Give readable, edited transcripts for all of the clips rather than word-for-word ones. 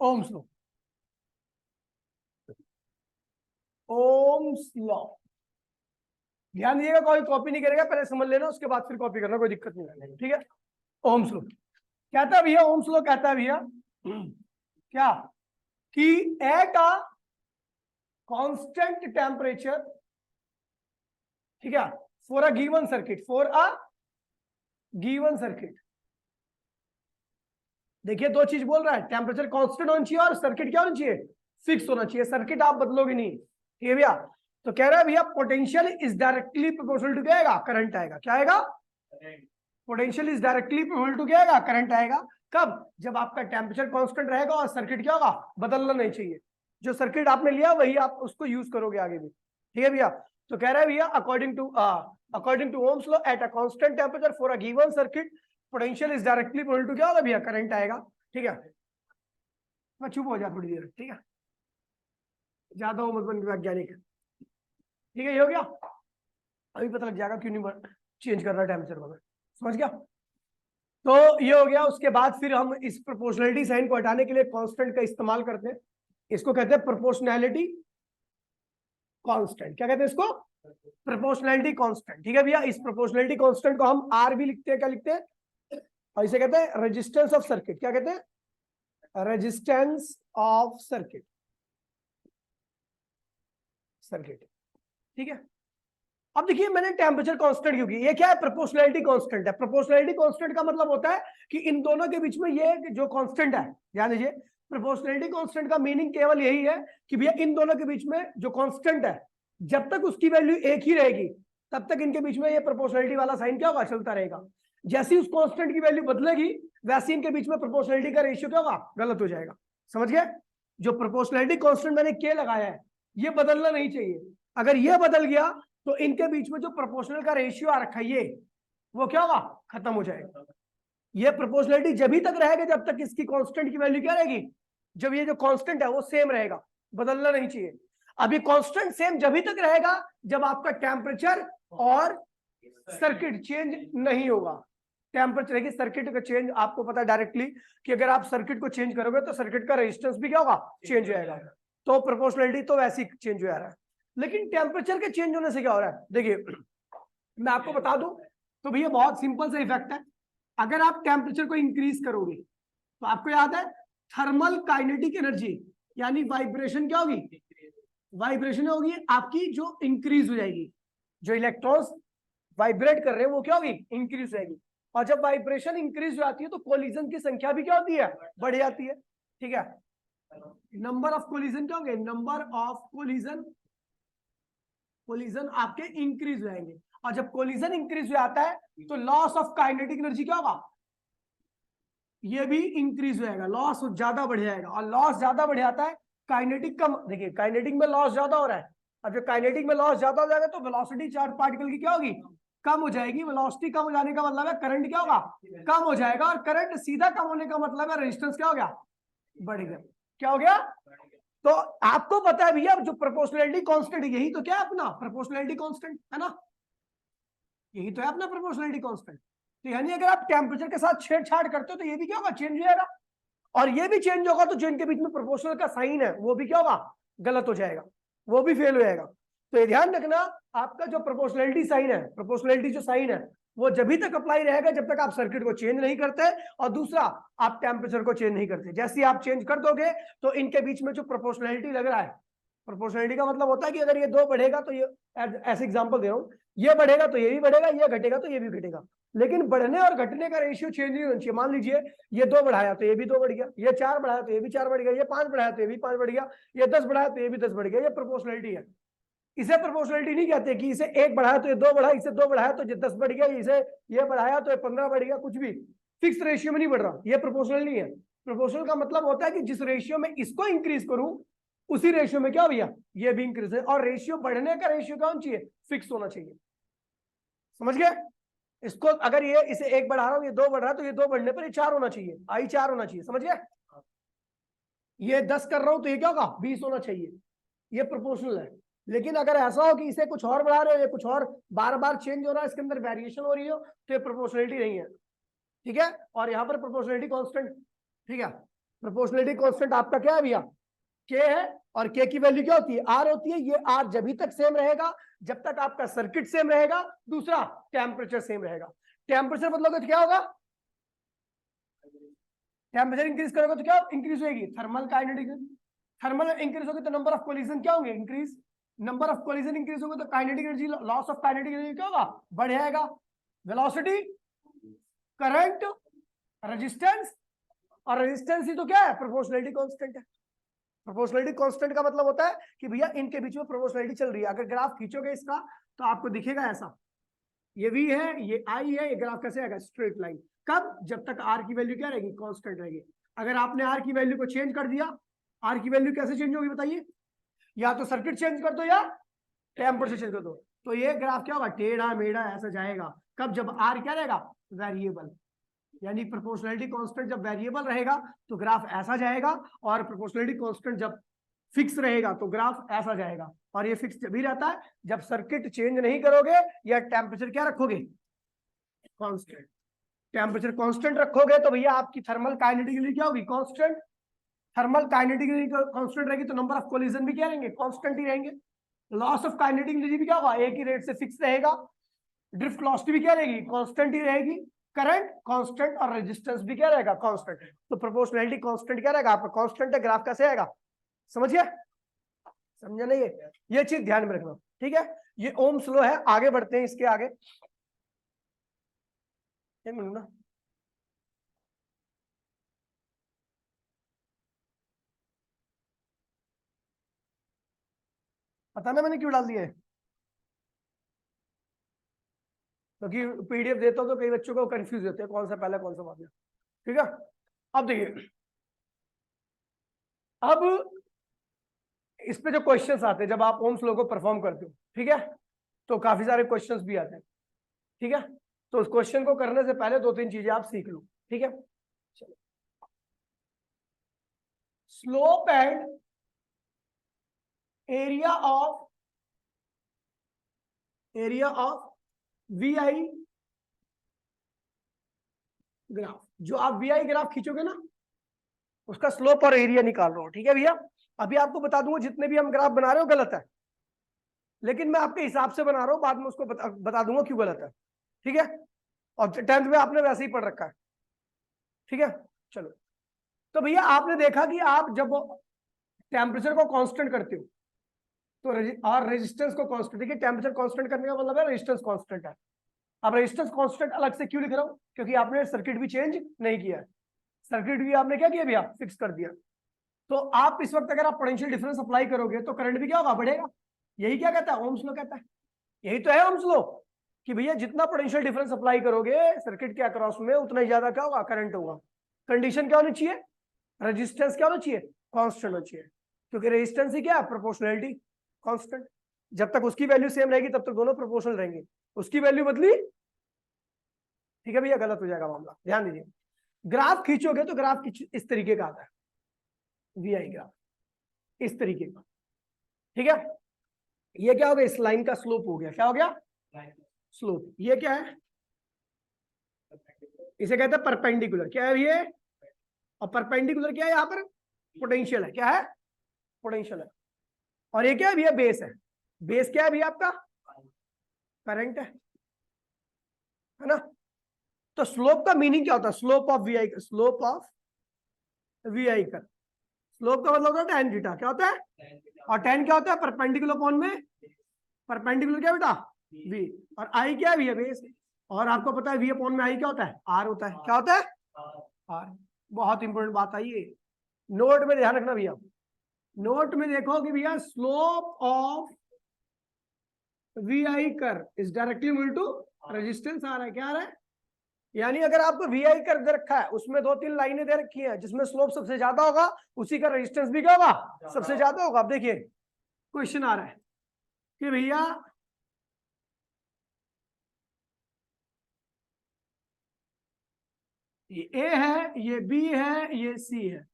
Ohm's law, Ohm's law. ध्यान दीजिएगा, कोई कॉपी नहीं करेगा, पहले समझ लेना, उसके बाद फिर कॉपी करना, कोई दिक्कत नहीं आएगी, ठीक है। ओम्स लॉ कहता है भैया, ओम्स लॉ कहता है भैया क्या, कि एट अ कांस्टेंट टेम्परेचर, ठीक है, for a given circuit, for a given circuit. देखिए दो चीज बोल रहा है, टेम्परेचर कांस्टेंट होना चाहिए और सर्किट क्या होना चाहिए, फिक्स होना चाहिए। सर्किट आप बदलोगे नहीं, ठीक है भैया। तो कह रहा है भैया potential is directly proportional to क्या आएगा, करंट आएगा। क्या आएगा, potential is directly proportional to क्या आएगा, करंट आएगा। कब, जब आपका टेम्परेचर कांस्टेंट रहेगा और सर्किट क्या होगा, बदलना नहीं चाहिए। जो सर्किट आपने लिया वही आप उसको यूज करोगे आगे भी, ठीक है भैया। तो कह रहा है भैया according to Ohm's law at a constant temperature for a given circuit potential is directly proportional to क्या होगा भैया, करंट आएगा, ठीक है। मैं चुप हो जा थोड़ी देर, ठीक है, ज्यादा हो मत बन वैज्ञानिक, ठीक है। ये हो गया, अभी पता लग जाएगा क्यों नहीं चेंज कर रहा टेम्परेचर को, समझ गया। तो ये हो गया। उसके बाद फिर हम इस प्रोपोर्शनैलिटी साइन को हटाने के लिए कांस्टेंट का इस्तेमाल करते हैं। इसको कहते हैं प्रोपोर्शनैलिटी कांस्टेंट। क्या कहते हैं इसको, प्रोपोर्शनैलिटी कांस्टेंट, ठीक है भैया। इस प्रोपोर्शनैलिटी कांस्टेंट को हम आर भी लिखते हैं, क्या लिखते हैं, और इसे कहते हैं रेजिस्टेंस ऑफ सर्किट। क्या कहते हैं, रेजिस्टेंस ऑफ सर्किट, ठीक है। अब देखिए मैंने टेम्परेचर कांस्टेंट क्यों की, ये क्या है, प्रोपोर्शनैलिटी कांस्टेंट है। प्रोपोर्शनैलिटी कांस्टेंट का मतलब होता है कि इन दोनों के बीच में ये जो कांस्टेंट है, ध्यान दीजिए, प्रोपोर्शनैलिटी कांस्टेंट का मीनिंग केवल यही है कि भैया इन दोनों के बीच में जो कांस्टेंट है, जब तक उसकी वैल्यू एक ही रहेगी तब तक इनके बीच में ये प्रोपोर्शनैलिटी वाला साइन क्या होगा, चलता रहेगा। जैसे उस कांस्टेंट की वैल्यू बदलेगी वैसे इनके बीच में प्रोपोर्शनैलिटी का रेशियो क्या होगा, गलत हो जाएगा। समझ गए, जो प्रोपोर्शनैलिटी कांस्टेंट मैंने के लगाया है ये बदलना नहीं चाहिए। अगर ये बदल गया तो इनके बीच में जो प्रोपोर्शनल का रेशियो आ रखा है ये, वो क्या होगा, खत्म हो जाएगा। ये प्रोपोर्शनलिटी जब ही तक रहेगा जब तक इसकी कांस्टेंट की वैल्यू क्या रहेगी, जब ये जो कांस्टेंट है वो सेम रहेगा, बदलना नहीं चाहिए। अभी कांस्टेंट सेम जब ही तक रहेगा जब आपका टेम्परेचर और सर्किट चेंज नहीं होगा। टेम्परेचर रहेगी, सर्किट का चेंज आपको पता है डायरेक्टली कि अगर आप सर्किट को चेंज करोगे तो सर्किट का रेजिस्टेंस भी क्या होगा, चेंज हो जाएगा। तो प्रोपोर्शनलिटी तो वैसे ही चेंज हो जा रहा है, लेकिन टेम्परेचर के चेंज होने से क्या हो रहा है, देखिए मैं आपको बता दूं तो भैया बहुत सिंपल सा इफेक्ट है। अगर आप टेम्परेचर को इंक्रीज करोगे तो आपको याद है थर्मल काइनेटिक एनर्जी यानी वाइब्रेशन क्या होगी, वाइब्रेशन होगी आपकी जो इंक्रीज हो जाएगी। जो इलेक्ट्रॉन्स वाइब्रेट कर रहे हैं वो क्या होगी, इंक्रीज रहेगी। और जब वाइब्रेशन इंक्रीज हो जाती है तो कोलिजन की संख्या भी क्या होती है, बढ़ जाती है, ठीक है। नंबर ऑफ कोलिजन क्या होंगे, नंबर ऑफ कोलिजन आपके इंक्रीज हो जाएंगे। और जब कोलिजन इंक्रीज हो जाता है तो लॉस ऑफ काइनेटिक एनर्जी क्या होगा, ये भी इंक्रीज हो जाएगा, लॉस ज्यादा बढ़ जाएगा। और लॉस ज्यादा बढ़ जाता है, काइनेटिक कम, देखिए काइनेटिक में लॉस ज्यादा हो रहा है। अब जब काइनेटिक में लॉस ज्यादा हो जाएगा तो वेलोसिटी चार्ज पार्टिकल की क्या होगी, कम हो जाएगी। वेलोसिटी कम हो जाने का मतलब है करंट क्या होगा, कम हो जाएगा। और करंट सीधा कम होने का मतलब है रेजिस्टेंस क्या हो गया, बढ़ गया। क्या हो गया, तो आपको पता है भैया जो प्रोपोर्शनैलिटी कांस्टेंट, यही तो क्या है अपना प्रोपोर्शनैलिटी कांस्टेंट, है ना, यही तो है अपना प्रोपोर्शनैलिटी कांस्टेंट। तो यानी अगर आप टेम्परेचर के साथ छेड़छाड़ करते हो तो ये भी क्या होगा, चेंज हो जाएगा। और ये भी चेंज होगा तो जो इनके बीच में प्रोपोर्शनल का साइन है वो भी क्या होगा, गलत हो जाएगा, वो भी फेल हो जाएगा। तो ये ध्यान रखना, आपका जो प्रोपोर्शनैलिटी साइन है, प्रोपोर्शनैलिटी जो साइन है वो जब तक अप्लाई रहेगा जब तक आप सर्किट को चेंज नहीं करते, और दूसरा आप टेम्परेचर को चेंज नहीं करते। जैसे ही आप चेंज कर दोगे तो इनके बीच में जो प्रोपोर्शनैलिटी लग रहा है, प्रोपोर्शनैलिटी का मतलब होता है कि अगर ये दो बढ़ेगा तो ये, ऐसे एग्जांपल दे रहा हूं, ये बढ़ेगा तो ये भी बढ़ेगा, ये घटेगा तो ये भी घटेगा, लेकिन बढ़ने और घटने का रेशियो चेंज नहीं होना चाहिए। मान लीजिए ये 2 बढ़ाया तो ये भी 2 बढ़ गया, ये 4 बढ़ाया तो ये भी 4 बढ़ गया, ये 5 बढ़ाया तो ये भी 5 बढ़ गया, ये 10 बढ़ाया तो ये भी 10 बढ़ गया। ये प्रोपोर्शनैलिटी है। इसे प्रोपोर्शनैलिटी नहीं कहते कि इसे 1 बढ़ाया तो ये 2 बढ़ा, इसे 2 बढ़ाया तो ये 10 बढ़ गया, इसे ये बढ़ाया तो ये 15 बढ़ गया, कुछ भी फिक्स रेशियो में नहीं बढ़ रहा, ये प्रोपोर्शनल नहीं है। प्रोपोर्शनल का मतलब होता है कि जिस रेशियो में इसको इंक्रीज करूं उसी रेशियो में क्या भैया ये भी इंक्रीज है। और रेशियो बढ़ने का रेशियो क्या होना चाहिए, फिक्स होना चाहिए। समझ गए, इसको अगर ये इसे 1 बढ़ा रहा हूं, ये 2 बढ़ रहा है तो ये 2 बढ़ने पर ये 4 होना चाहिए, आई 4 होना चाहिए। समझ गए, ये 10 कर रहा हूं तो ये क्या होगा, 20 होना चाहिए। ये प्रोपोर्शनल है। लेकिन अगर ऐसा हो कि इसे कुछ और बढ़ा रहे हो, ये कुछ और बार बार चेंज हो रहा है, इसके अंदर वेरिएशन हो रही हो, तो ये प्रोपोर्शनलिटी नहीं है, ठीक है। और यहां पर प्रोपोर्शनलिटी कांस्टेंट, ठीक है। प्रोपोर्शनलिटी कांस्टेंट आपका क्या है भैया, के है, और के की वैल्यू क्या होती है, आर होती है। ये आर जब तक सेम रहेगा जब तक आपका सर्किट सेम रहेगा, दूसरा टेम्परेचर सेम रहेगा। टेम्परेचर बदलोगे तो क्या होगा, टेम्परेचर इंक्रीज करोगे तो क्या इंक्रीज होगी, थर्मल काइनेटिक। थर्मल इंक्रीज होगी तो नंबर ऑफ कोलिजन क्या होंगे, increase. Number of collision increase होगा तो kinetic energy, loss of kinetic energy क्या होगा, बढ़ जाएगा। वेलोसिटी, करंट, रेजिस्टेंस, और रेजिस्टेंस ही तो क्या है, प्रोपोर्शनलिटी कांस्टेंट है। प्रोपोर्शनलिटी कांस्टेंट का मतलब होता है कि भैया इनके बीच में प्रोपोर्शनलिटी चल रही है। अगर ग्राफ खींचोगे इसका तो आपको दिखेगा ऐसा, ये V है, ये I है, ये ग्राफ कैसे आएगा, स्ट्रेट लाइन। कब, जब तक R की वैल्यू क्या रहेगी, कांस्टेंट रहेगी। अगर आपने R की वैल्यू को चेंज कर दिया, R की वैल्यू कैसे चेंज होगी बताइए, या तो सर्किट चेंज कर दो या टेम्परेचर चेंज कर दो, तो ये ग्राफ क्या होगा, टेढ़ा मेढ़ा ऐसा जाएगा। कब, जब R क्या रहेगा, वेरिएबल। यानी प्रोपोर्शनलिटी कांस्टेंट जब वेरिएबल रहेगा तो ग्राफ ऐसा जाएगा, और प्रोपोर्शनलिटी कांस्टेंट जब फिक्स रहेगा तो ग्राफ ऐसा जाएगा। और ये फिक्स जब भी रहता है जब सर्किट चेंज नहीं करोगे या टेम्परेचर क्या रखोगे, कांस्टेंट। टेम्परेचर कांस्टेंट रखोगे तो भैया आपकी थर्मल काइनेटिक एनर्जी क्या होगी, constant. Thermal kinetic energy constant रहेगी तो नंबर ऑफ कोलिजन भी क्या रहेंगे, कांस्टेंट ही रहेंगे। लॉस ऑफ काइनेटिक एनर्जी भी क्या होगा, एक ही रेट से फिक्स रहेगा। ड्रिफ्ट वेलोसिटी भी क्या रहेगी, कांस्टेंट ही रहेगी। करंट कांस्टेंट, और रेजिस्टेंस भी क्या रहेगा, कांस्टेंट। तो प्रोपोर्शनलिटी कांस्टेंट क्या रहेगा आपका, कांस्टेंट है। ग्राफ कैसे आएगा, समझिए, समझा नहीं है, ये चीज ध्यान में रखना, ठीक है। ये ओम्स लॉ है। आगे बढ़ते हैं इसके आगे, एक मिनट ना, पता ना मैंने क्यों डाल दिया है, क्योंकि पीडीएफ देता हूं तो कई बच्चों को कंफ्यूज होते हैं कौन सा पहले कौन सा बाद में, ठीक है। अब देखिए, अब इस पे जो क्वेश्चंस आते हैं जब आप ओम्स लॉ को परफॉर्म करते हो, ठीक है, तो काफी सारे क्वेश्चंस भी आते हैं, ठीक है। तो उस क्वेश्चन को करने से पहले दो तीन चीजें आप सीख लो, ठीक है। चलो, slope and area of V I graph, जो आप वी आई ग्राफ खींचोगे ना उसका स्लोप और एरिया निकाल रहा हूं, ठीक है भैया। अभी आपको बता दूंगा जितने भी हम ग्राफ बना रहे हो गलत है, लेकिन मैं आपके हिसाब से बना रहा हूं, बाद में उसको बता दूंगा क्यों गलत है, ठीक है। और 10th में आपने वैसे ही पढ़ रखा है, ठीक है। चलो, तो भैया आपने देखा कि आप जब टेम्परेचर को कांस्टेंट करते हो तो और रेजिस्टेंस को कांस्टेंट, देखिए टेम्परेचर कांस्टेंट करने का मतलब है रेजिस्टेंस कांस्टेंट है। अब रेजिस्टेंस कांस्टेंट अलग से क्यों लिख रहा हूं, क्योंकि आपने सर्किट भी चेंज नहीं किया है, सर्किट भी आपने क्या किया भैया, फिक्स कर दिया। तो आप इस वक्त अगर आप पोटेंशियल डिफरेंस अप्लाई करोगे तो करंट भी क्या होगा, बढ़ेगा। यही क्या कहता है ओम्स लॉ, कहता है यही तो है ओम्स लॉ, कि भैया जितना पोटेंशियल डिफरेंस अप्लाई करोगे सर्किट के अक्रॉस में उतना ही ज्यादा क्या होगा, करंट होगा। कंडीशन क्या होनी चाहिए, रेजिस्टेंस क्या होना चाहिए, कांस्टेंट होना चाहिए, क्योंकि रेजिस्टेंस ही क्या है, प्रोपोर्शनलिटी कांस्टेंट। जब तक उसकी वैल्यू सेम रहेगी तब तक दोनों प्रोपोर्शनल रहेंगे, उसकी वैल्यू बदली, ठीक है भैया, गलत हो जाएगा मामला, ध्यान दीजिए। ग्राफ खींचोगे तो ग्राफ इस तरीके का आता है, वी आई ग्राफ इस तरीके का, ठीक है। ये क्या हो गया, इस लाइन का स्लोप हो गया, क्या हो गया, स्लोप। ये क्या है, इसे कहते हैं परपेंडिकुलर, क्या है ये, और परपेंडिकुलर क्या है, यहाँ पर पोटेंशियल है, क्या है, पोटेंशियल है। और ये क्या है भैया, बेस है। बेस क्या है भैया आपका, करंट है ना। तो स्लोप का मीनिंग क्या होता है, slope of V I, slope of V I curve, slope का मतलब होता है tan थीटा, क्या होता है, और tan क्या होता है, परपेंडिकुलर अपॉन में, परपेंडिकुलर क्या बेटा, v, और I क्या है भैया, बेस। और आपको पता है v अपॉन में I क्या होता है, r होता है, क्या होता है, r। बहुत इंपॉर्टेंट बात आई है, नोट में ध्यान रखना भैया। नोट में देखो कि भैया slope of V I curve is directly equal to resistance आ रहा है, क्या आ रहा है, यानी अगर आपको वी आई कर दे रखा है उसमें दो तीन लाइनें दे रखी हैं जिसमें स्लोप सबसे ज्यादा होगा उसी का रेजिस्टेंस भी क्या होगा, सबसे ज्यादा होगा। अब देखिए क्वेश्चन आ रहा है कि भैया ये ए है, ये बी है, ये सी है,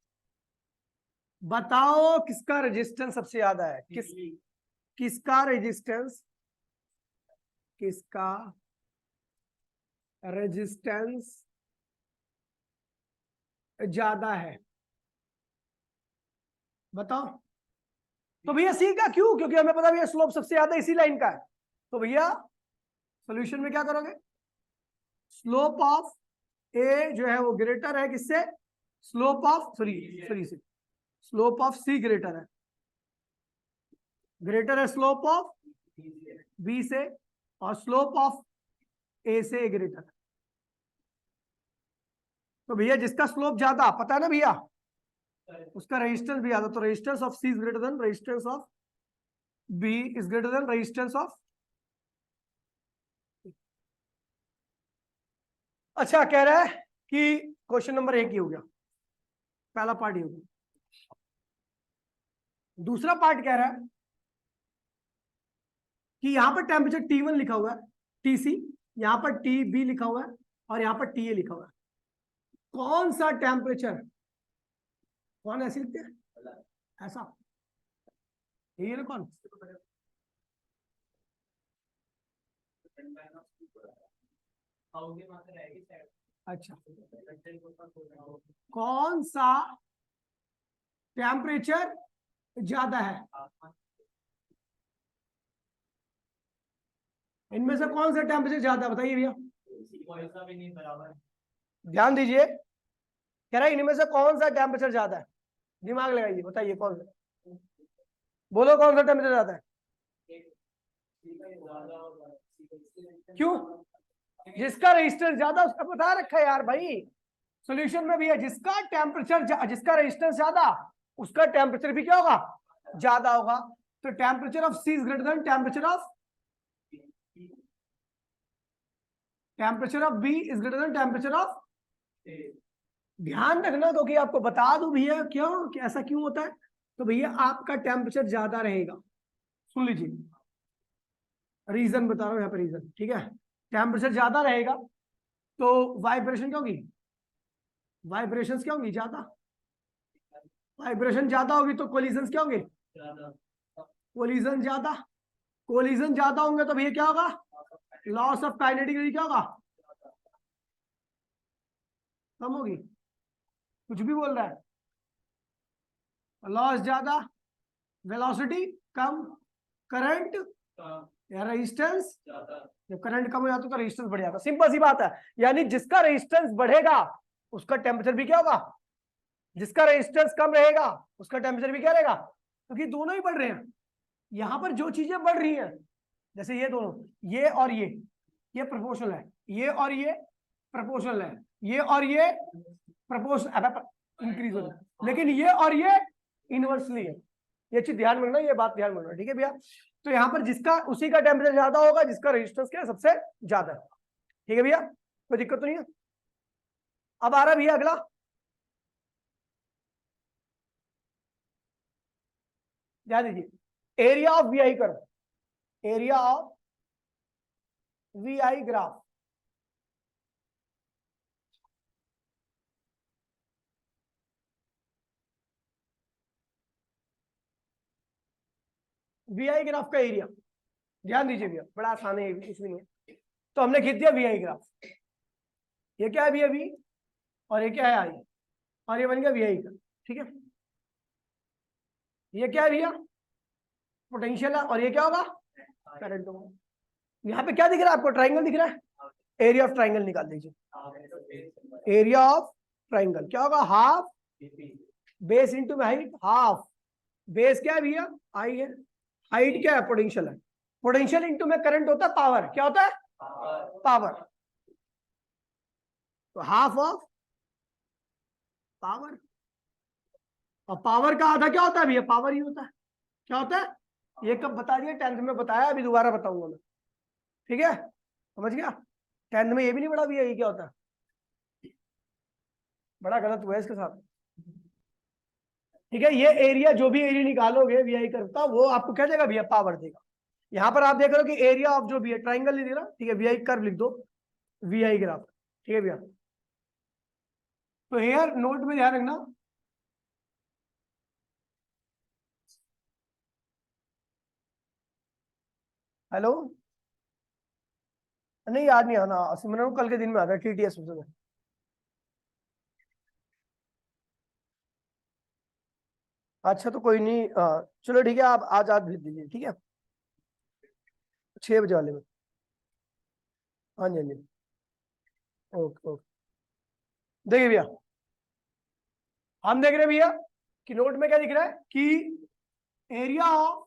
बताओ किसका रेजिस्टेंस सबसे ज्यादा है, किसका रेजिस्टेंस, किसका रेजिस्टेंस ज्यादा है, बताओ। तो भैया सी का क्यों? क्योंकि हमें पता भैया स्लोप सबसे ज्यादा इसी लाइन का है। तो भैया सॉल्यूशन में क्या करोगे? स्लोप ऑफ ए जो है वो ग्रेटर है किससे? स्लोप ऑफ सॉरी से स्लोप ऑफ सी ग्रेटर है स्लोप ऑफ बी से, और स्लोप ऑफ ए से ग्रेटर है। तो भैया जिसका स्लोप ज्यादा पता है ना भैया, उसका रेजिस्टेंस भी ज्यादा। तो resistance of C is greater than resistance of B is greater than resistance of. अच्छा कह रहा है कि क्वेश्चन नंबर 1 ही हो गया, पहला पार्ट ही हो गया। दूसरा पार्ट कह रहा है कि यहां पर टेम्परेचर T1 लिखा हुआ है, TC, यहां पर TB लिखा हुआ है, और यहां पर TA लिखा हुआ है। कौन सा टेम्परेचर, कौन ऐसे लिखते हैं ऐसा, ये ना कौन? अच्छा, कौन सा टेम्परेचर ज्यादा है? इनमें से कौन सा टेम्परेचर ज्यादा है बताइए भैया, ध्यान दीजिए। कह रहा है इनमें से कौन सा टेम्परेचर ज्यादा है, दिमाग लगाइए, बताइए कौन सा, बोलो कौन सा टेम्परेचर ज्यादा है? क्यों? जिसका रेजिस्टेंस ज्यादा उसका बता रखा है यार भाई सॉल्यूशन में भी है। जिसका रेजिस्टेंस ज्यादा उसका टेम्परेचर भी क्या होगा? ज्यादा होगा। तो temperature of C is greater than temperature of B is greater than temperature of. ध्यान रखना क्योंकि आपको बता दूं भैया क्यों, कि ऐसा क्यों होता है। तो भैया आपका टेम्परेचर ज्यादा रहेगा, सुन लीजिए रीजन बता रहा हूं यहाँ पे रीजन, ठीक है। टेम्परेचर ज्यादा रहेगा तो वाइब्रेशन क्या होगी? वाइब्रेशंस क्या होंगी? ज्यादा। वाइब्रेशन ज्यादा होगी तो कोलिजन क्या होंगे? कोलिजन ज्यादा। कोलिजन ज्यादा होंगे तो भैया क्या होगा? लॉस ऑफ काइनेटिक एनर्जी क्या होगा? कम होगी। कुछ भी बोल रहा है। लॉस ज्यादा, वेलोसिटी कम, करंट या रेजिस्टेंस, जब करंट कम हो जाता है तो रेजिस्टेंस बढ़ जाता है। सिंपल सी बात है। यानी जिसका रेजिस्टेंस बढ़ेगा उसका टेम्परेचर भी क्या होगा? जिसका रेजिस्टेंस कम रहेगा उसका टेम्परेचर भी क्या रहेगा? क्योंकि दोनों ही बढ़ रहे हैं। यहां पर जो चीजें बढ़ रही हैं जैसे ये दोनों, ये और ये प्रोपोर्शनल है, ये और ये प्रोपोर्शनल है, ये और ये प्रोपोर्शनल इंक्रीज हो रहा है, लेकिन ये और ये इनवर्सली है। ये चीज ध्यान में रखना, ये बात ध्यान में रखना, ठीक है भैया। तो यहाँ पर जिसका उसी का टेम्परेचर ज्यादा होगा जिसका रेजिस्टेंस क्या है? सबसे ज्यादा है, ठीक है भैया, कोई दिक्कत तो नहीं है। अब आ रहा भैया अगला, ध्यान दीजिए, एरिया ऑफ वीआई करो, area of VI graph. VI graph का एरिया, ध्यान दीजिए भैया, बड़ा आसान है, कुछ भी नहीं है। तो हमने खींच दिया वीआई ग्राफ, ये क्या है भैया वी, और ये क्या है आई, और ये बन गया वीआई का, ठीक है। ये क्या है भैया? पोटेंशियल है, और ये क्या होगा? करंट होगा। यहाँ पे क्या दिख रहा है आपको? ट्राइंगल दिख रहा है, एरिया ऑफ ट्राइंगल निकाल दीजिए। एरिया ऑफ ट्राइंगल क्या होगा? Half base into height, half base क्या है भैया? आई है, हाइट क्या है? पोटेंशियल है, पोटेंशियल इंटू में करंट होता है पावर, क्या होता है? पावर। तो हाफ ऑफ पावर, और पावर का आधा क्या होता है भैया? पावर ही होता है। क्या होता है? ये कब बता दिया? 10th में बताया, अभी दोबारा बताऊंगा मैं, ठीक है, समझ गया। 10th में ये भी नहीं पढ़ा भैया ये क्या होता है, बड़ा गलत हुआ है इसके साथ, ठीक है। ये एरिया जो भी एरिया निकालोगे वीआई करता वो आपको क्या देगा भैया? पावर देगा। यहां पर आप देख रहे हो कि एरिया ऑफ जो भी है ट्राइंगल नहीं दिख रहा, ठीक है, वीआई कर्व लिख दो, वीआई ग्राफ, ठीक है भैया। तो हेयर नोट में ध्यान रखना, हेलो, नहीं याद नहीं आना सिमरन, कल के दिन में आता है टीटीएस में। अच्छा तो कोई नहीं, चलो ठीक है, आप आज भेज दीजिए, ठीक है 6 बजे वाले में। हाँ जी हाँ जी, ओके ओके। देखिए भैया, हम देख रहे हैं भैया कि नोट में क्या दिख रहा है कि area of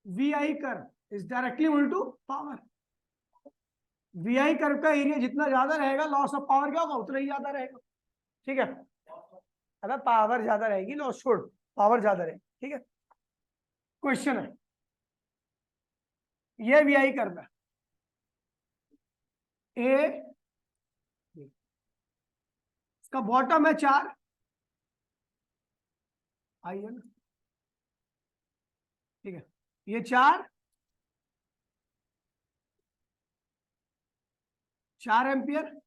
V I curve is directly equal to power. V I curve का एरिया जितना ज्यादा रहेगा, लॉस ऑफ पावर क्या होगा, उतना ही ज्यादा रहेगा। ठीक है, अगर पावर ज्यादा रहेगी, लॉस छोड़, पावर ज्यादा रहेगी। ठीक है, क्वेश्चन है, ये वी आई कर्व है, ए इसका बॉटम है 4, आई है ना, ठीक है, ये 4 एम्पियर,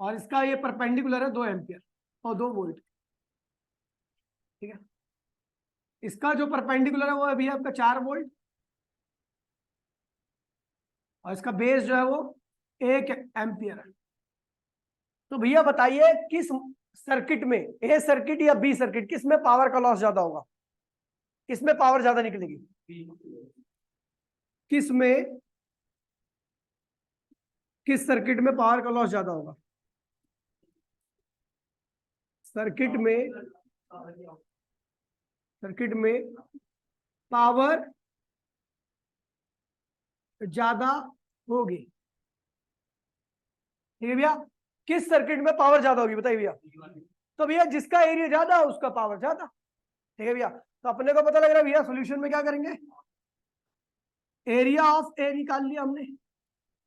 और इसका ये परपेंडिकुलर है 2 एम्पियर और 2 वोल्ट। ठीक है, इसका जो परपेंडिकुलर है वो अभी आपका 4 वोल्ट, और इसका बेस जो है वो 1 एम्पियर है। तो भैया बताइए किस सर्किट में, ए सर्किट या बी सर्किट, किस में पावर का लॉस ज्यादा होगा, किसमें पावर ज्यादा निकलेगी, किस में, किस सर्किट में पावर का लॉस ज्यादा होगा, सर्किट में पावर ज्यादा होगी। ठीक है भैया, किस सर्किट में पावर ज्यादा होगी बताइए भैया। तो भैया जिसका एरिया ज्यादा है उसका पावर ज्यादा। ठीक है भैया, तो अपने को पता लग रहा है भैया, सॉल्यूशन में क्या करेंगे, एरिया ऑफ ए निकाल लिया हमने,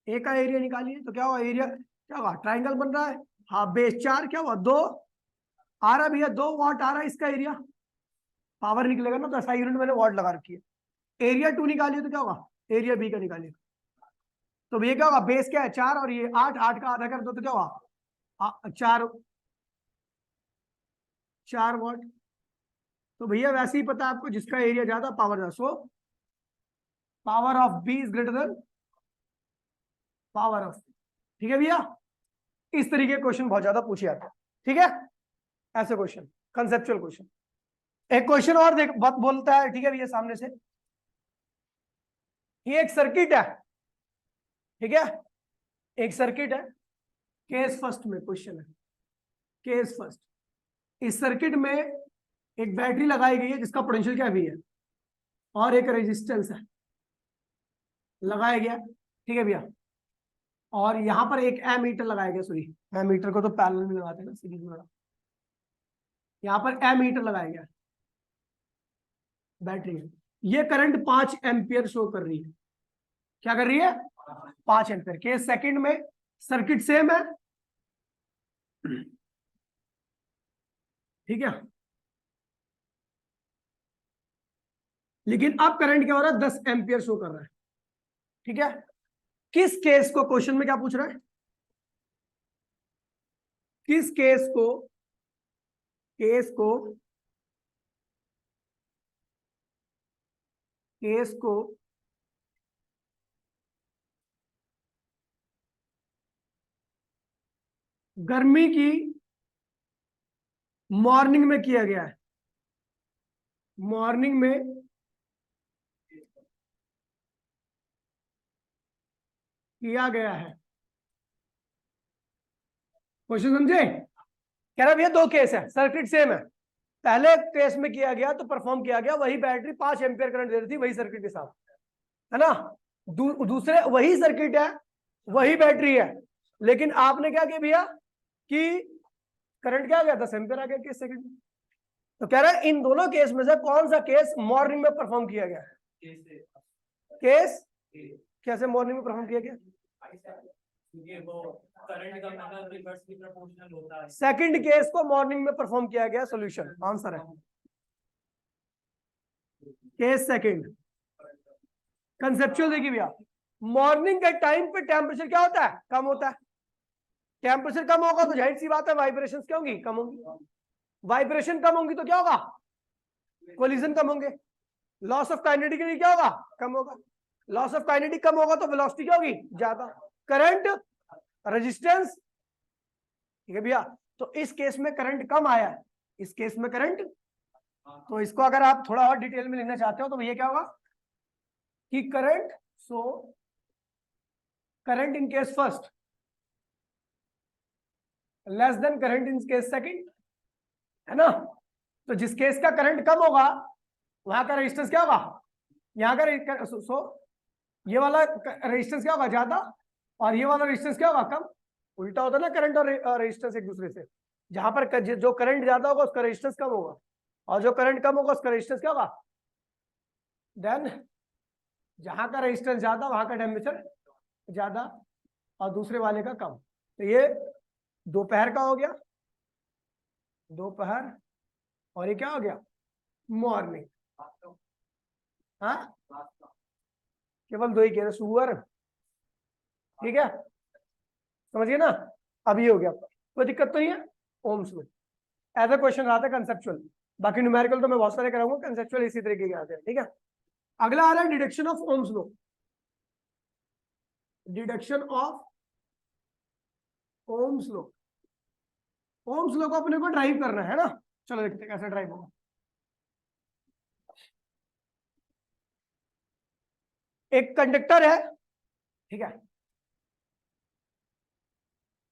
ए का एरिया निकालिए, तो क्या हुआ, एरिया क्या हुआ, ट्राइंगल बन रहा है, हाँ बेस 4 क्या हुआ 2 आ रहा है भैया, 2 वाट आ रहा है इसका एरिया, पावर निकलेगा ना, तो ऐसा यूनिट मैंने वाट लगा रखी है। एरिया 2 निकालिए तो क्या होगा, एरिया बी का निकालिए, तो भैया क्या होगा, बेस क्या है 4 और ये 8, 8 का आधा कर दो तो क्या होगा 4 वाट। तो भैया वैसे ही पता है आपको, जिसका एरिया ज्यादा पावर ज्यादा, so power of B is greater than power of. ठीक है भैया, इस तरीके के क्वेश्चन बहुत ज्यादा पूछे जाते हैं। ठीक है, ऐसे क्वेश्चन, कंसेप्चुअल क्वेश्चन। एक क्वेश्चन और देख बात बोलता है, ठीक है भैया सामने से, ये एक सर्किट है, ठीक है, एक सर्किट है, केस फर्स्ट में क्वेश्चन है, केस फर्स्ट, इस सर्किट में एक बैटरी लगाई गई है जिसका पोटेंशियल क्या भी है, और एक रेजिस्टेंस है लगाया गया। ठीक है भैया, और यहां पर एक एमीटर लगाया गया, सॉरी एमीटर को तो पैरेलल में लगाते हैं ना, सीरीज में, यहां पर एमीटर लगाया गया, बैटरी है, ये करंट 5 एम्पियर शो कर रही है, क्या कर रही है 5 एम्पियर। केस सेकंड में सर्किट सेम है, ठीक है, लेकिन अब करंट क्या हो रहा है 10 एम्पियर शो कर रहा है। ठीक है, किस केस को, क्वेश्चन में क्या पूछ रहा है, किस केस को, केस को, केस को गर्मी की मॉर्निंग में किया गया है, मॉर्निंग में किया गया है। क्वेश्चन समझे, कह रहा भैया 2 केस है, सर्किट सेम है, पहले केस में किया गया तो परफॉर्म किया गया, वही बैटरी 5 एम्पियर करंट दे रही थी, वही सर्किट के साथ, है ना, दूसरे वही सर्किट है, वही बैटरी है, लेकिन आपने क्या किया भैया कि करंट क्या आ गया 10 एम्पियर आ गया केस सेकंड में। तो कह रहा है इन दोनों केस में से कौन सा केस मॉर्निंग में परफॉर्म किया गया, केस कैसे मॉर्निंग में परफॉर्म किया गया, सेकंड केस को मॉर्निंग में परफॉर्म किया गया, सॉल्यूशन आंसर है केस सेकंड। कंसेप्चुअल देखिए भैया, मॉर्निंग के टाइम पे टेम्परेचर क्या होता है, कम होता है, टेम्परेचर कम होगा तो जाहिर सी बात है वाइब्रेशन क्या होंगी, कम होंगी, वाइब्रेशन कम होंगी तो क्या होगा, कोलिजन कम होंगे, लॉस ऑफ काइनेटिक क्या होगा, कम होगा, लॉस ऑफ काइनेटिक कम होगा तो वेलोसिटी क्या होगी, ज्यादा, करंट, रेजिस्टेंस। ठीक है भैया, तो इस केस में करंट कम आया है, इस केस में करंट। तो इसको अगर आप थोड़ा और डिटेल में लिखना चाहते हो तो ये क्या होगा कि current, so current in case first less than current in case second, है ना। तो जिस केस का करंट कम होगा वहां का रेजिस्टेंस क्या होगा, यहाँ का ये वाला रेजिस्टेंस क्या होगा ज्यादा, और ये वाला रेजिस्टेंस क्या होगा कम। उल्टा होता है ना करंट और रेजिस्टेंस एक दूसरे से। जहां पर जो करंट ज्यादा होगा उसका रेजिस्टेंस कम होगा, और जो करंट कम होगा उसका रेजिस्टेंस क्या होगा। देन जहां का रेजिस्टेंस ज्यादा वहां का टेम्परेचर ज्यादा और दूसरे वाले का कम। तो ये दोपहर का हो गया, दोपहर, और ये क्या हो गया मॉर्निंग। हाँ केवल दो ही कह रहे, सुअर, ठीक है, समझिए ना। अब ये हो गया, कोई दिक्कत तो नहीं है। ओम्स में एज अ क्वेश्चन आता है कंसेप्चुअल, बाकी न्यूमेरिकल तो मैं बहुत सारे कराऊंगा, कंसेप्चुअल इसी तरीके के आते हैं, ठीक है। अगला आ रहा है deduction of Ohm's law, deduction of Ohm's law. Ohm's law को अपने को ड्राइव करना है ना, चलो देखते हैं कैसे ड्राइव होगा। एक कंडक्टर है, ठीक है,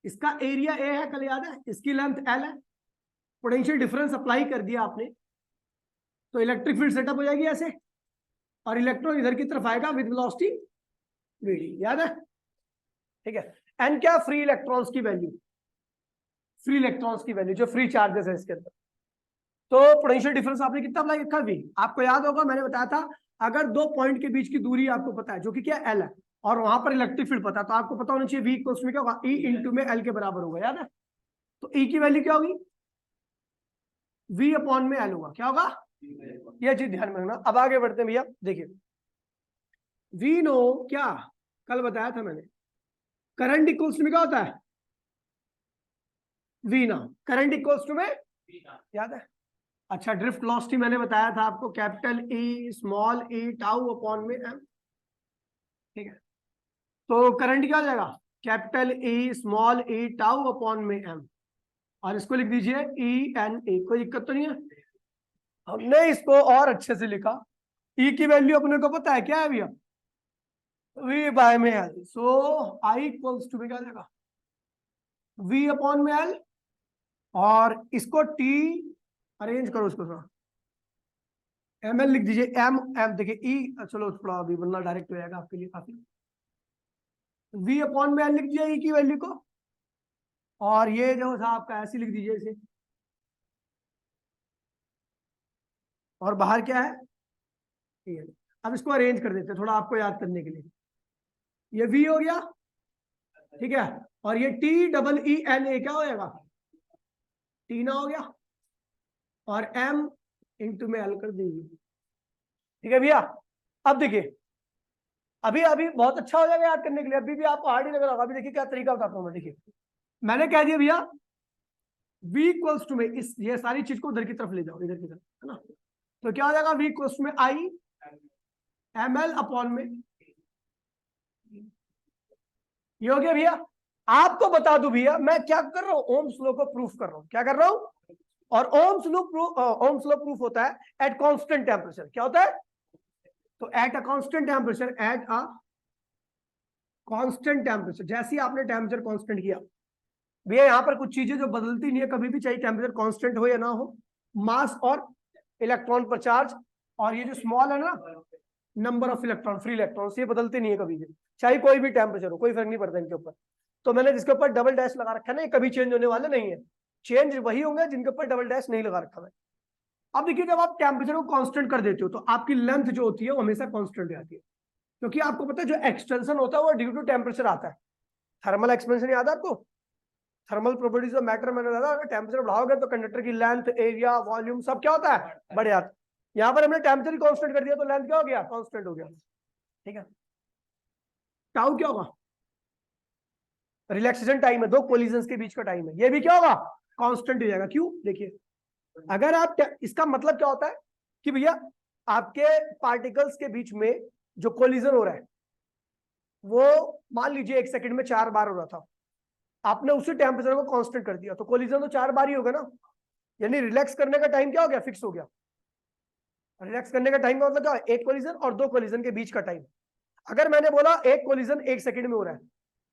इसका एरिया ए है, कल याद है, इसकी लेंथ एल है, पोटेंशियल डिफरेंस अप्लाई कर दिया आपने तो इलेक्ट्रिक फील्ड सेटअप हो जाएगी ऐसे, और इलेक्ट्रॉन इधर की तरफ आएगा विद वेलोसिटी वीडी, याद है, ठीक है। एन क्या, फ्री इलेक्ट्रॉन्स की वैल्यू, फ्री इलेक्ट्रॉन्स की वैल्यू जो फ्री चार्जेस है इसके अंदर। तो पोटेंशियल डिफरेंस आपने कितना अप्लाई रखा, वी। आपको याद होगा मैंने बताया था अगर दो पॉइंट के बीच की दूरी आपको पता है जो कि क्या एल है, और वहां पर इलेक्ट्रिक फील्ड पता है, तो आपको पता होना चाहिए वी इक्वल्स में क्या होगा, ई इंटू में एल के बराबर होगा, याद है। तो ई की वैल्यू क्या होगी, वी अपॉन में एल होगा, क्या होगा, यह चीज ध्यान में रखना। अब आगे बढ़ते हैं भैया, देखिए वी नो क्या, कल बताया था मैंने, करंट इक्वल्स में क्या होता है, वी ना, करंट इक्वल्स टू में, याद है। अच्छा, ड्रिफ्ट वेलोसिटी मैंने बताया था आपको, कैपिटल ई स्मॉल ई टाउ अपॉन में एम, ठीक है। तो करंट क्या हो जाएगा, कैपिटल ई स्मॉल ई टाउ अपॉन में एम, और इसको लिख दीजिए ई एन ए, कोई दिक्कत तो नहीं है। हमने इसको और अच्छे से लिखा, ई की वैल्यू अपने को पता है क्या है भैया, वी बाय में L, so I equals to क्या जाएगा, वी अपॉन में एल, और इसको टी अरेंज करो उसको थोड़ा, एम एल लिख दीजिए, एम एम देखिए ई, चलो थोड़ा अभी बनना डायरेक्ट हो जाएगा आपके लिए काफी। वी अपॉन में एल लिख दीजिए ई की वैल्यू को, और ये जो था आपका ऐसे लिख दीजिए इसे, और बाहर क्या है, अब इसको अरेंज कर देते हैं थोड़ा आपको याद करने के लिए। ये वी हो गया, ठीक है, और ये T double E N A क्या हो जाएगा, टीना हो गया, और एम इंटू में एल कर दीजिए, ठीक है भैया। अब देखिए अभी अभी बहुत अच्छा हो जाएगा याद करने के लिए, अभी भी आपको हार्ड ही लग रहा होगा। अभी देखिए क्या तरीका बताता हूं मैं, देखिए मैंने कह दिया भैया v इक्वल्स टू में, इस ये सारी चीज को उधर की तरफ ले जाओ, इधर की तरफ, है ना। तो क्या हो जाएगा, v इक्वल्स टू में आई एम एल अपॉन में, ये हो गया भैया। आपको बता दूं भैया मैं क्या कर रहा हूं, ओम्स लॉ को प्रूफ कर रहा हूं, क्या कर रहा हूं, और ओम्स लॉ प्रूफ होता है एट कांस्टेंट टेम्परेचर, क्या होता है, तो eight a constant temperature, eight a constant temperature, जैसे ही आपने टेम्परेचर कांस्टेंट किया भैया, यहां पर कुछ चीजें जो बदलती नहीं है कभी भी, चाहे टेम्परेचर कांस्टेंट हो या ना हो, मास और इलेक्ट्रॉन पर चार्ज, और ये जो स्मॉल है ना number of electron, free electron, ये बदलते नहीं है कभी भी, चाहे कोई भी टेम्परेचर हो, कोई फर्क नहीं पड़ता इनके ऊपर। तो मैंने जिसके ऊपर डबल डैश लगा रखा है ना, ये कभी चेंज होने वाले नहीं है, चेंज वही होंगे जिनके ऊपर डबल डैश नहीं लगा रखा है। अब देखिए जब आप टेम्परेचर को कांस्टेंट कर देते हो तो आपकी लेंथ जो होती है वो हमेशा कांस्टेंट रहती है, क्योंकि आपको पता है जो एक्सटेंशन होता है वो ड्यू टू टेम्परेचर आता है। थर्मल एक्सपेंशन याद है आपको, थर्मल प्रॉपर्टीज ऑफ मैटर मैंने बताया, टेम्परेचर बढ़ाओगे तो कंडक्टर की लेंथ, एरिया, वॉल्यूम सब क्या होता है, बढ़ जाता है। यहाँ पर हमने टेम्परेचर कांस्टेंट कर दिया तो लेंथ क्या हो गया, कांस्टेंट हो गया, ठीक है। टाउ क्या होगा, रिलैक्सेशन टाइम है, दो कोलिजन्स के बीच का टाइम है, ये भी क्या होगा, कांस्टेंट हो जाएगा। क्यों, देखिए अगर आप, इसका मतलब क्या होता है कि भैया आपके पार्टिकल्स के बीच में जो कोलिजन हो रहा है वो मान लीजिए 1 सेकंड में 4 बार हो रहा था, आपने उसी टेम्परेचर को कांस्टेंट कर दिया तो कोलिजन तो 4 बार ही होगा ना, यानी रिलैक्स करने का टाइम क्या हो गया, फिक्स हो गया। रिलैक्स करने का टाइम का मतलब क्या है, एक कोलिजन और दो कोलिजन के बीच का टाइम। अगर मैंने बोला एक कोलिजन 1 सेकंड में हो रहा है,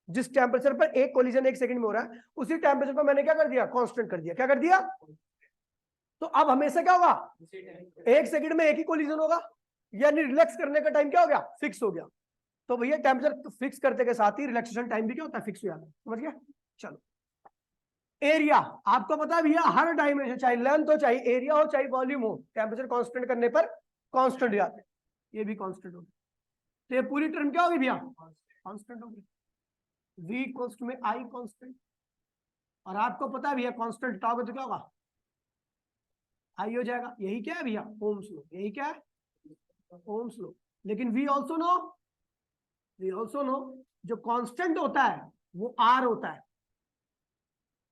जिस टेम्परेचर पर एक कोलिजन 1 सेकंड में हो रहा है, उसी टेम्परेचर पर मैंने क्या कर दिया, कांस्टेंट कर दिया। क्या कर दिया? तो अब हमेशा क्या होगा, 1 सेकंड में एक ही कोलिजन होगा, यानी रिलैक्स करने का टाइम क्या हो गया, फिक्स हो गया। तो भैया टेम्परेचर फिक्स करते के साथ ही रिलैक्सेशन टाइम भी क्या होता है, फिक्स हो जाता है। समझ गया? चलो, एरिया आपको पता है भैया, हर डायमेंशन, चाहे लेंथ हो, चाहे एरिया हो, चाहे वॉल्यूम हो, टेम्परेचर कांस्टेंट करने पर कांस्टेंट जाते हैं। ये भी कांस्टेंट होगा, तो ये पूरी टर्म क्या होगी भैया, कांस्टेंट होगी। v इक्वल्स टू में आई कांस्टेंट, और आपको पता है भैया कांस्टेंट हटाओगे तो क्या होगा, आई हो जाएगा। यही क्या है भैया, ओम्स लॉ। यही क्या है, ओम्स लॉ। लेकिन वी ऑल्सो नो जो कांस्टेंट होता है वो आर होता है।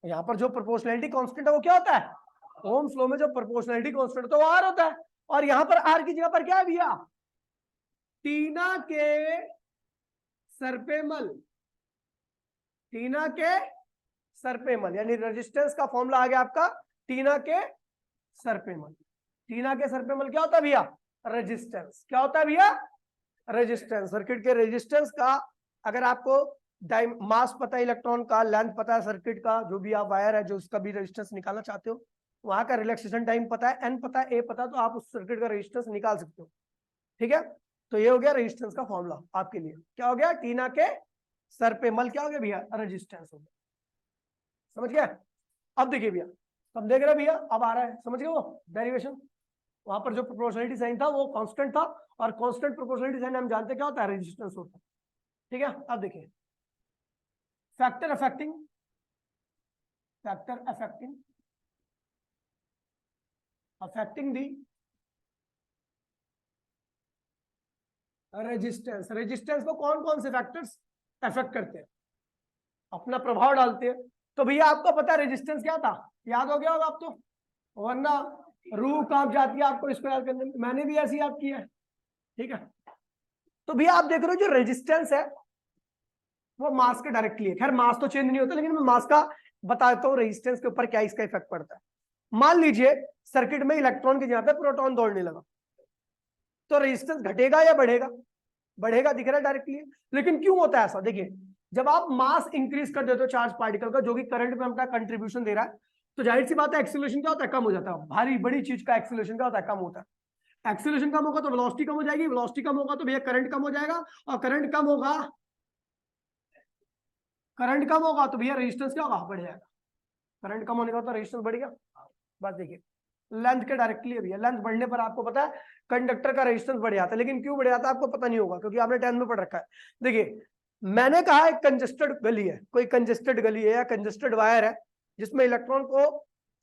यहां पर जो प्रोपोर्शनैलिटी कांस्टेंट है वो क्या होता है, ओम्स लॉ में जो प्रोपोर्शनैलिटी कांस्टेंट तो वो आर होता है। और यहां पर आर की जगह पर क्या है भैया, टीना के सरपेमल, टीना के सरपेमल, यानी रेजिस्टेंस का फॉर्मूला आ गया आपका टीना के सरपेमल। टीना के सरपेमल क्या होता है भैया, रेजिस्टेंस। क्या होता है भैया, रेजिस्टेंस। सर्किट के रेजिस्टेंस का, अगर आपको मास पता है इलेक्ट्रॉन का, लेंथ पता है सर्किट का, जो भी आप वायर है जो उसका भी रेजिस्टेंस निकालना चाहते हो, वहां का रिलैक्सेशन टाइम पता है, एन पता है, ए पता है, तो आप उस सर्किट का रेजिस्टेंस निकाल सकते हो। ठीक है, तो ये हो गया रेजिस्टेंस का फॉर्मूला आपके लिए। क्या हो गया, टीना के सर पे मल क्या हो गया भैया, रेजिस्टेंस हो गया। समझ गया? अब देखिए भैया, हम देख रहे भैया, अब आ रहा है, समझ गए वो डेरिवेशन। वहां पर जो प्रोपोर्शनलिटी साइन था वो कांस्टेंट था, और कांस्टेंट प्रोपोर्शनलिटी साइन हम जानते क्या होता है, रेजिस्टेंस होता है। ठीक है, अब देखिए फैक्टर अफेक्टिंग दी रेजिस्टेंस। रेजिस्टेंस को कौन कौन से फैक्टर्स अफेक्ट करते हैं, अपना प्रभाव डालते हैं। तो भैया आपको पता है रेजिस्टेंस क्या था, याद हो गया होगा आप तो, वरना रूह कांप जाती है आपको इसको याद करने में। मैंने भी ऐसे याद किया है। ठीक है, तो भैया आप देख रहे हो जो रेजिस्टेंस है वो मास के डायरेक्टली है। खैर मास तो चेंज नहीं होता, लेकिन मैं मास का बताता हूँ रेजिस्टेंस के ऊपर क्या इसका इफेक्ट पड़ता है। मान लीजिए सर्किट में इलेक्ट्रॉन की जगह पे प्रोटॉन दौड़ने लगा, तो रेजिस्टेंस घटेगा या बढ़ेगा, बढ़ेगा दिख रहा है डायरेक्टली। लेकिन क्यों होता है ऐसा, देखिए जब आप मास इंक्रीज कर देते हो चार्ज पार्टिकल का, जो कि करंट में अपना कंट्रीब्यूशन दे रहा है, तो जाहिर सी बात है एक्सीलरेशन क्या होता है, कम हो जाता है। भारी बड़ी चीज का एक्सीलरेशन क्या होता है, कम होता है। एक्सीलरेशन कम होगा तो वेलोसिटी कम हो जाएगी, वेलोसिटी कम होगा तो भैया करंट कम हो जाएगा, और करंट कम होगा तो भैया रेजिस्टेंस क्या होगा, बढ़ जाएगा। करंट कम होने का तो रेजिस्टेंस बढ़ेगा। बस देखिए लेंथ के डायरेक्टली है भैया, लेंथ बढ़ने पर आपको पता है कंडक्टर का रेजिस्टेंस बढ़ जाता है। लेकिन क्यों बढ़ जाता है आपको पता नहीं होगा, क्योंकि आपने 10th में पढ़ रखा है। देखिए मैंने कहा एक कंजेस्टेड गली है, कोई कंजेस्टेड गली है या कंजेस्टेड वायर है जिसमें इलेक्ट्रॉन को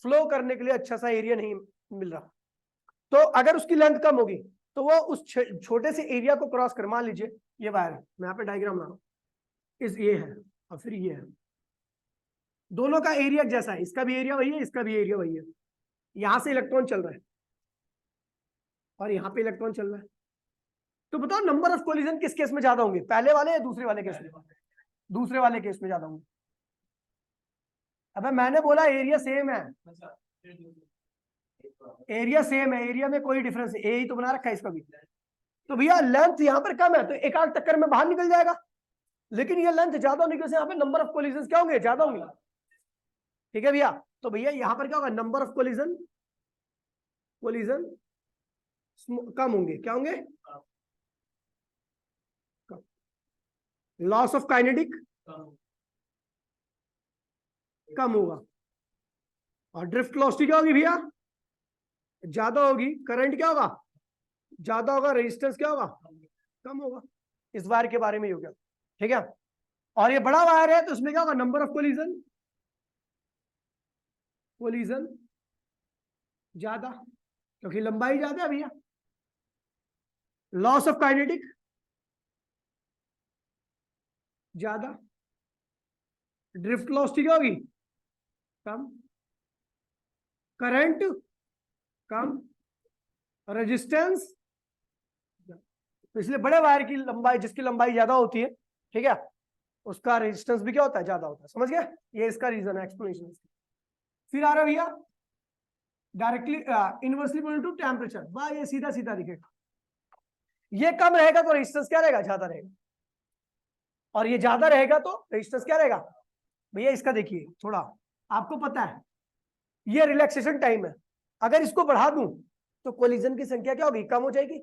फ्लो करने के लिए अच्छा सा एरिया नहीं मिल रहा, तो अगर उसकी लेंथ कम होगी तो वो उस छोटे से एरिया को क्रॉस कर, मान लीजिए ये वायर है, मैं यहाँ पे डायग्राम बना रहा हूँ, इस ये है और फिर ये है, दोनों का एरिया जैसा है, इसका भी एरिया वही है, इसका भी एरिया वही है। यहां से इलेक्ट्रॉन चल रहा है और यहाँ पे इलेक्ट्रॉन चल रहा है, तो बताओ नंबर ऑफ कोलिजन किस केस में ज्यादा होंगे, पहले वाले या दूसरे वाले केस में? दूसरे वाले केस में ज्यादा होंगे। अबे मैंने बोला एरिया सेम है, एरिया सेम है, एरिया में कोई डिफरेंस नहीं, यही तो बना रखा है इसका भी। तो भैया लेंथ यहाँ पर कम है तो एक आध टक्कर में बाहर निकल जाएगा, लेकिन ये लेंथ ज्यादा होने की वजह से यहाँ पे नंबर ऑफ कोलिजन क्या होंगे, ज्यादा होंगे। ठीक है भैया, तो भैया यहाँ पर क्या होगा, नंबर ऑफ कोलिजन कम होंगे, क्या होंगे, लॉस ऑफ काइनेटिक कम होगा, और ड्रिफ्ट वेलोसिटी क्या होगी भैया, ज्यादा होगी। करंट क्या होगा, ज्यादा होगा। रेजिस्टेंस क्या होगा, कम होगा। इस वायर के बारे में हो गया। ठीक है, और ये बड़ा वायर है तो उसमें क्या होगा, नंबर ऑफ कोलिजन ज्यादा, क्योंकि लंबाई ज्यादा है भैया। लॉस ऑफ काइनेटिक ज्यादा, ड्रिफ्ट वेलोसिटी क्या होगी, कम, करंट कम, रेजिस्टेंस। तो इसलिए बड़े वायर की लंबाई, जिसकी लंबाई ज्यादा होती है, ठीक है, उसका रेजिस्टेंस भी क्या होता है, ज्यादा होता है। समझ गए, ये इसका रीजन है, एक्सप्लेनेशन। फिर आ रहा भैया directly inversely proportional to temperature, वाह ये सीधा सीधा दिखेगा। ये कम रहेगा तो रेजिस्टेंस क्या रहेगा, ज्यादा रहेगा, और ये ज्यादा रहेगा तो रेजिस्टेंस क्या रहेगा। भैया इसका देखिए थोड़ा, आपको पता है ये रिलैक्सेशन टाइम है, अगर इसको बढ़ा दूं तो कोलिजन की संख्या क्या होगी, कम हो जाएगी।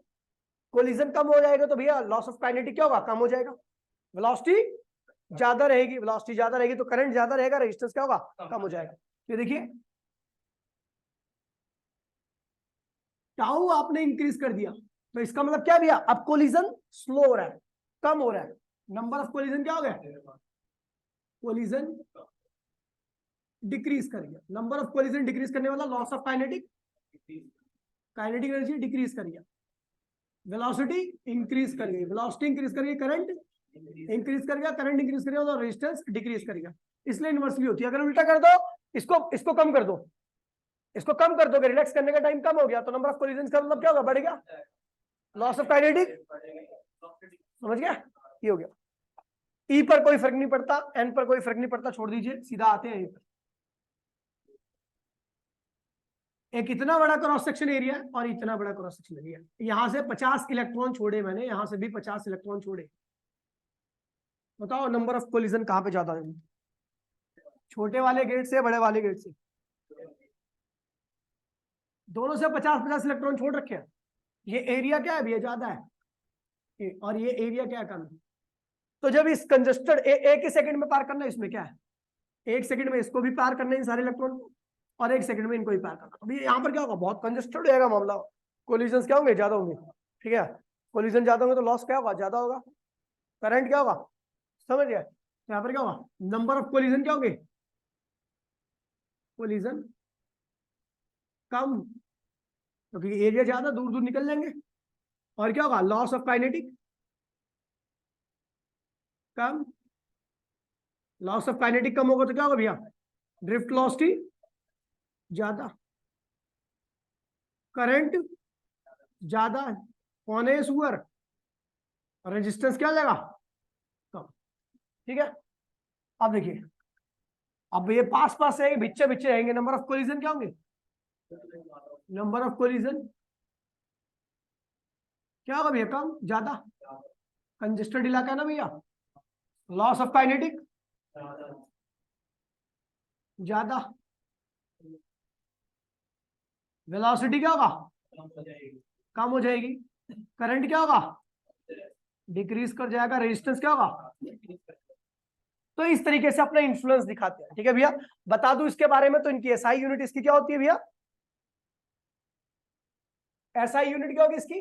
कोलिजन कम हो जाएगा तो भैया लॉस ऑफ काइनेटिक क्या होगा, कम हो जाएगा। वेलोसिटी ज्यादा रहेगी, वेलोसिटी ज्यादा रहेगी तो करंट ज्यादा रहेगा, रेजिस्टेंस क्या होगा, कम हो जाएगा। ये देखिए टाउ आपने इंक्रीज कर दिया तो इसका मतलब क्या भैया, अब कोलिजन स्लो हो रहा है, कम हो रहा है, नंबर ऑफ कोलिजन क्या हो गया, कोलिजन डिक्रीज कर गया। नंबर ऑफ कोलिजन डिक्रीज करने वाला loss of kinetic, kinetic energy decrease कर गया। वेलोसिटी इंक्रीज कर गई, वेलोसिटी इंक्रीज कर गई, करंट इंक्रीज कर गया, करंट इंक्रीज कर गया तो रेजिस्टेंस डिक्रीज कर गया। इसलिए इनवर्सली होती है। अगर उल्टा कर दो, इसको कम कर दो, इसको कम कर दोगे, रिलैक्स करने का टाइम कम हो गया तो नंबर ऑफ कोलिजन का मतलब क्या होगा, बढ़ गया, लॉस ऑफ काइनेटिक। समझ गया, ये हो गया। ई पर कोई फर्क नहीं पड़ता, एन पर कोई फर्क नहीं पड़ता, छोड़ दीजिए, सीधा आते हैं। एक इतना बड़ा क्रॉस सेक्शन एरिया और इतना बड़ा क्रॉस सेक्शन एरिया, यहां से 50 इलेक्ट्रॉन छोड़े मैंने, यहां से भी 50 इलेक्ट्रॉन छोड़े, बताओ नंबर ऑफ कोलिजन कहां पे ज्यादा है, छोटे वाले गेट से बड़े वाले गेट से, दोनों से 50-50 इलेक्ट्रॉन छोड़ रखे हैं। ये एरिया क्या है भैया, ज्यादा है, और ये एरिया क्या है, कम है। तो जब इस कंजस्टेड एक ही सेकंड में पार करना है, इसमें क्या है, एक सेकंड में इसको भी पार करना है इन सारे इलेक्ट्रॉन को, और एक सेकंड में इनको भी पार करना। अभी यहाँ पर क्या होगा, बहुत कंजस्टेड हो जाएगा मामला, कोलिजन क्या होंगे, ज्यादा होंगे, ठीक है। कोलिजन ज्यादा होंगे तो लॉस क्या होगा, ज्यादा होगा, करंट क्या होगा, समझ गया। तो यहाँ पर क्या होगा, नंबर ऑफ कोलिजन क्या होंगे, कोलिजन कम, क्योंकि तो एरिया ज्यादा, दूर दूर निकल जाएंगे, और क्या होगा, लॉस ऑफ काइनेटिक कम, लॉस ऑफ काइनेटिक कम होगा तो क्या होगा भैया, ड्रिफ्ट वेलोसिटी ज्यादा, करंट ज्यादा, कौन है सुअर, रेजिस्टेंस क्या हो जाएगा, कम, ठीक है। अब देखिए, अब ये पास पास रहेंगे, बिच्चे बिच्चे रहेंगे, नंबर ऑफ कोलिजन क्या होंगे, नंबर ऑफ कोलिजन क्या होगा भैया, कम ज्यादा, कंजेस्टेड इलाका है ना भैया, लॉस ऑफ काइनेटिक ज्यादा, वेलोसिटी क्या होगा, कम हो जाएगी, करंट क्या होगा, डिक्रीज कर जाएगा, रेजिस्टेंस क्या होगा। तो इस तरीके से अपना इन्फ्लुएंस दिखाते हैं, ठीक है भैया। बता दूं इसके बारे में, तो इनकी एसआई यूनिट इसकी क्या होती है भैया, एसआई यूनिट क्या होगी इसकी,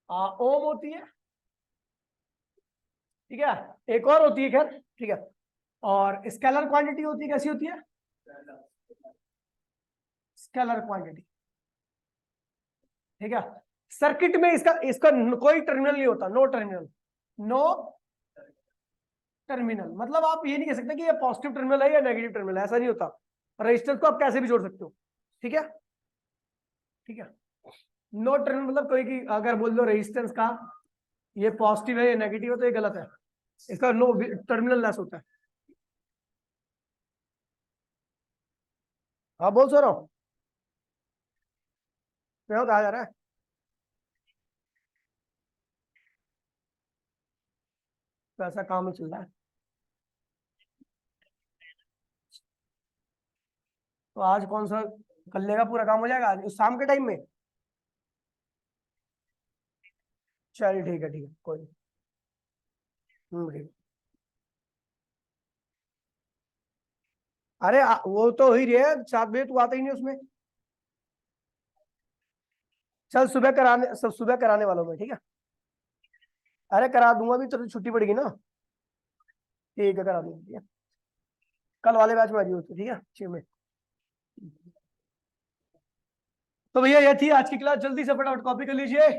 ओम होती है, ठीक है। एक और होती है खैर, ठीक है, और स्केलर क्वांटिटी होती है, कैसी होती है, स्केलर क्वांटिटी, ठीक है। सर्किट में इसका इसका कोई टर्मिनल नहीं होता, नो टर्मिनल, नो टर्मिनल, मतलब आप ये नहीं कह सकते कि ये पॉजिटिव टर्मिनल है या नेगेटिव टर्मिनल है, ऐसा नहीं होता। रेजिस्टेंस को आप कैसे भी जोड़ सकते हो, ठीक है, ठीक है। नो टर्मिनल मतलब कोई की अगर बोल दो रेजिस्टेंस का ये पॉजिटिव है या नेगेटिव है तो ये गलत है, इसका नो टर्मिनल लेस होता है। हाँ बोल सो रहा हूँ, मैं कहा जा रहा है, तो ऐसा काम ही चल रहा है। तो आज कौन सा, कल का पूरा काम हो जाएगा आज शाम के टाइम में, चल ठीक है कोई नहीं। ठीक। अरे वो तो ही रहे 7 बजे, तू आता ही नहीं उसमें, चल सुबह कराने, सब सुबह कराने वालों में, ठीक है। अरे करा दूंगा, भी तो छुट्टी पड़ेगी ना, ठीक है करा दूंगा, ठीक है। कल वाले बैच में आ जाइए, ठीक है 6 में। तो भैया ये थी आज की क्लास, जल्दी से फटाफट कॉपी कर लीजिए।